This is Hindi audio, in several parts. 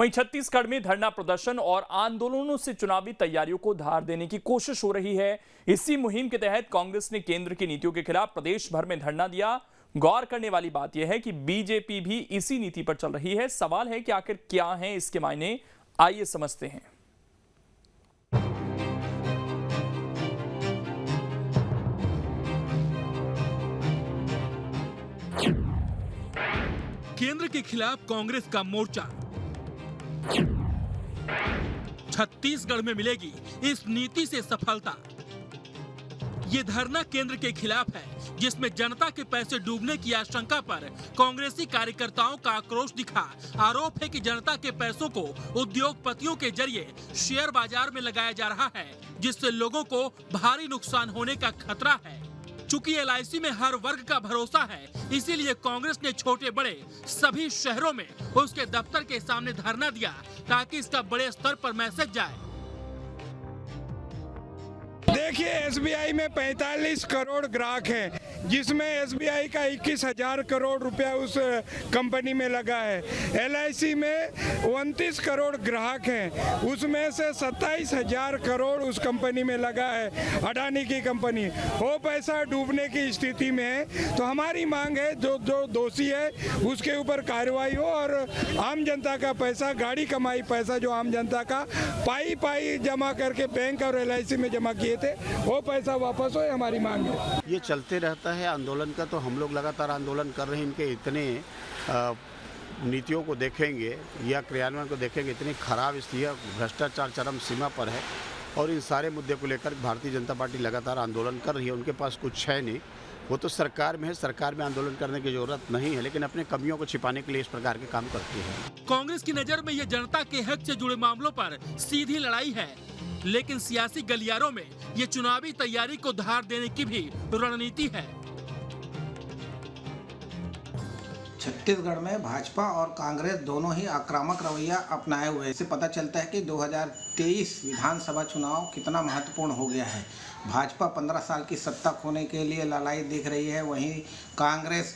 वहीं छत्तीसगढ़ में धरना प्रदर्शन और आंदोलनों से चुनावी तैयारियों को धार देने की कोशिश हो रही है। इसी मुहिम के तहत कांग्रेस ने केंद्र की नीतियों के खिलाफ प्रदेश भर में धरना दिया। गौर करने वाली बात यह है कि बीजेपी भी इसी नीति पर चल रही है। सवाल है कि आखिर क्या है इसके मायने, आइए समझते हैं। केंद्र के खिलाफ कांग्रेस का मोर्चा। छत्तीसगढ़ में मिलेगी इस नीति से सफलता। ये धरना केंद्र के खिलाफ है, जिसमें जनता के पैसे डूबने की आशंका पर कांग्रेसी कार्यकर्ताओं का आक्रोश दिखा। आरोप है कि जनता के पैसों को उद्योगपतियों के जरिए शेयर बाजार में लगाया जा रहा है, जिससे लोगों को भारी नुकसान होने का खतरा है। चूंकि LIC में हर वर्ग का भरोसा है, इसीलिए कांग्रेस ने छोटे बड़े सभी शहरों में उसके दफ्तर के सामने धरना दिया, ताकि इसका बड़े स्तर पर मैसेज जाए। देखिए, SBI में 45 करोड़ ग्राहक हैं, जिसमें SBI का 21,000 करोड़ रुपया उस कंपनी में लगा है। LIC में 29 करोड़ ग्राहक हैं, उसमें से 27,000 करोड़ उस कंपनी में लगा है, अडानी की कंपनी। वो पैसा डूबने की स्थिति में है, तो हमारी मांग है जो दोषी है उसके ऊपर कार्रवाई हो और आम जनता का पैसा, गाड़ी कमाई पैसा जो आम जनता का पाई जमा करके बैंक और LIC में जमा किए थे, वो पैसा वापस हो, हमारी मांग है। ये चलते रहता है आंदोलन का, तो हम लोग लगातार आंदोलन कर रहे हैं। इनके इतने नीतियों को देखेंगे या क्रियान्वयन को देखेंगे, इतनी खराब स्थिति है, भ्रष्टाचार चरम सीमा पर है और इन सारे मुद्दे को लेकर भारतीय जनता पार्टी लगातार आंदोलन कर रही है। उनके पास कुछ है नहीं, वो तो सरकार में है, सरकार में आंदोलन करने की जरूरत नहीं है, लेकिन अपने कमियों को छिपाने के लिए इस प्रकार के काम करती है। कांग्रेस की नजर में ये जनता के हक से जुड़े मामलों पर सीधी लड़ाई है, लेकिन सियासी गलियारों में ये चुनावी तैयारी को धार देने की भी रणनीति है। छत्तीसगढ़ में भाजपा और कांग्रेस दोनों ही आक्रामक रवैया अपनाए हुए हैं। इससे पता चलता है कि 2023 विधानसभा चुनाव कितना महत्वपूर्ण हो गया है। भाजपा 15 साल की सत्ता खोने के लिए लड़ाई दिख रही है, वहीं कांग्रेस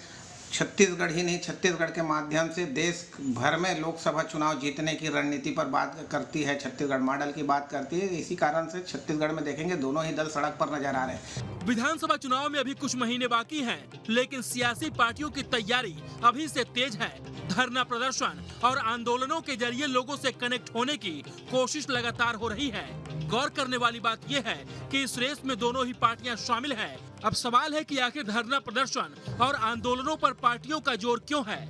छत्तीसगढ़ ही नहीं, छत्तीसगढ़ के माध्यम से देश भर में लोकसभा चुनाव जीतने की रणनीति पर बात करती है, छत्तीसगढ़ मॉडल की बात करती है। इसी कारण से छत्तीसगढ़ में देखेंगे दोनों ही दल सड़क पर नजर आ रहे हैं। विधानसभा चुनाव में अभी कुछ महीने बाकी हैं, लेकिन सियासी पार्टियों की तैयारी अभी से तेज है। धरना प्रदर्शन और आंदोलनों के जरिए लोगों से कनेक्ट होने की कोशिश लगातार हो रही है। गौर करने वाली बात यह है कि इस रेस में दोनों ही पार्टियां शामिल हैं। अब सवाल है कि आखिर धरना प्रदर्शन और आंदोलनों पर पार्टियों का जोर क्यों है?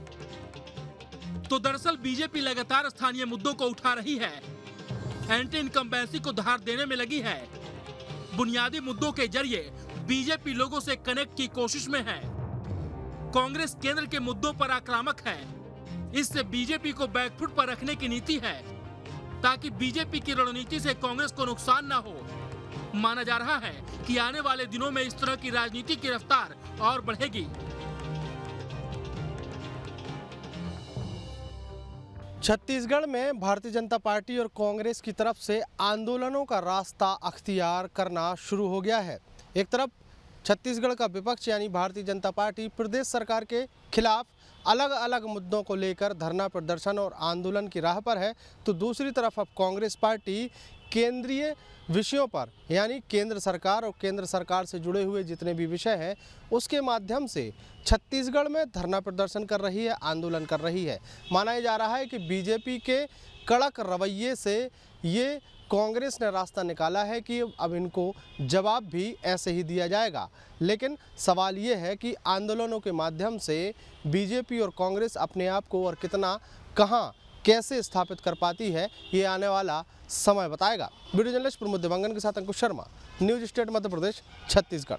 तो दरअसल बीजेपी लगातार स्थानीय मुद्दों को उठा रही है, एंटी इनकम्बेंसी को धार देने में लगी है। बुनियादी मुद्दों के जरिए बीजेपी लोगों से कनेक्ट की कोशिश में है। कांग्रेस केंद्र के मुद्दों पर आक्रामक है, इससे बीजेपी को बैकफुट पर रखने की नीति है, ताकि बीजेपी की रणनीति से कांग्रेस को नुकसान न हो। माना जा रहा है कि आने वाले दिनों में इस तरह की राजनीति की रफ्तार और बढ़ेगी। छत्तीसगढ़ में भारतीय जनता पार्टी और कांग्रेस की तरफ से आंदोलनों का रास्ता अख्तियार करना शुरू हो गया है। एक तरफ छत्तीसगढ़ का विपक्ष यानी भारतीय जनता पार्टी प्रदेश सरकार के खिलाफ अलग अलग मुद्दों को लेकर धरना प्रदर्शन और आंदोलन की राह पर है, तो दूसरी तरफ अब कांग्रेस पार्टी केंद्रीय विषयों पर यानी केंद्र सरकार और केंद्र सरकार से जुड़े हुए जितने भी विषय हैं उसके माध्यम से छत्तीसगढ़ में धरना प्रदर्शन कर रही है, आंदोलन कर रही है। माना जा रहा है कि बीजेपी के कड़क रवैये से ये कांग्रेस ने रास्ता निकाला है कि अब इनको जवाब भी ऐसे ही दिया जाएगा। लेकिन सवाल ये है कि आंदोलनों के माध्यम से बीजेपी और कांग्रेस अपने आप को और कितना, कहां, कैसे स्थापित कर पाती है, ये आने वाला समय बताएगा। वीडियो जर्नलिस्ट प्रमोद देवांगन के साथ अंकुश शर्मा, न्यूज स्टेट मध्य प्रदेश, छत्तीसगढ़।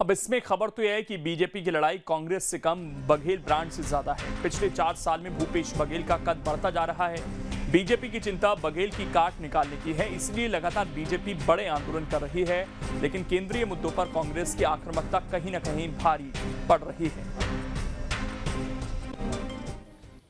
अब इसमें खबर तो यह है कि बीजेपी की लड़ाई कांग्रेस से कम बघेल ब्रांड से ज्यादा है। पिछले 4 साल में भूपेश बघेल का कद बढ़ता जा रहा है। बीजेपी की चिंता बघेल की काट निकालने की है, इसलिए लगातार बीजेपी बड़े आंदोलन कर रही है। लेकिन केंद्रीय मुद्दों पर कांग्रेस की आक्रामकता कहीं न कहीं भारी पड़ रही है।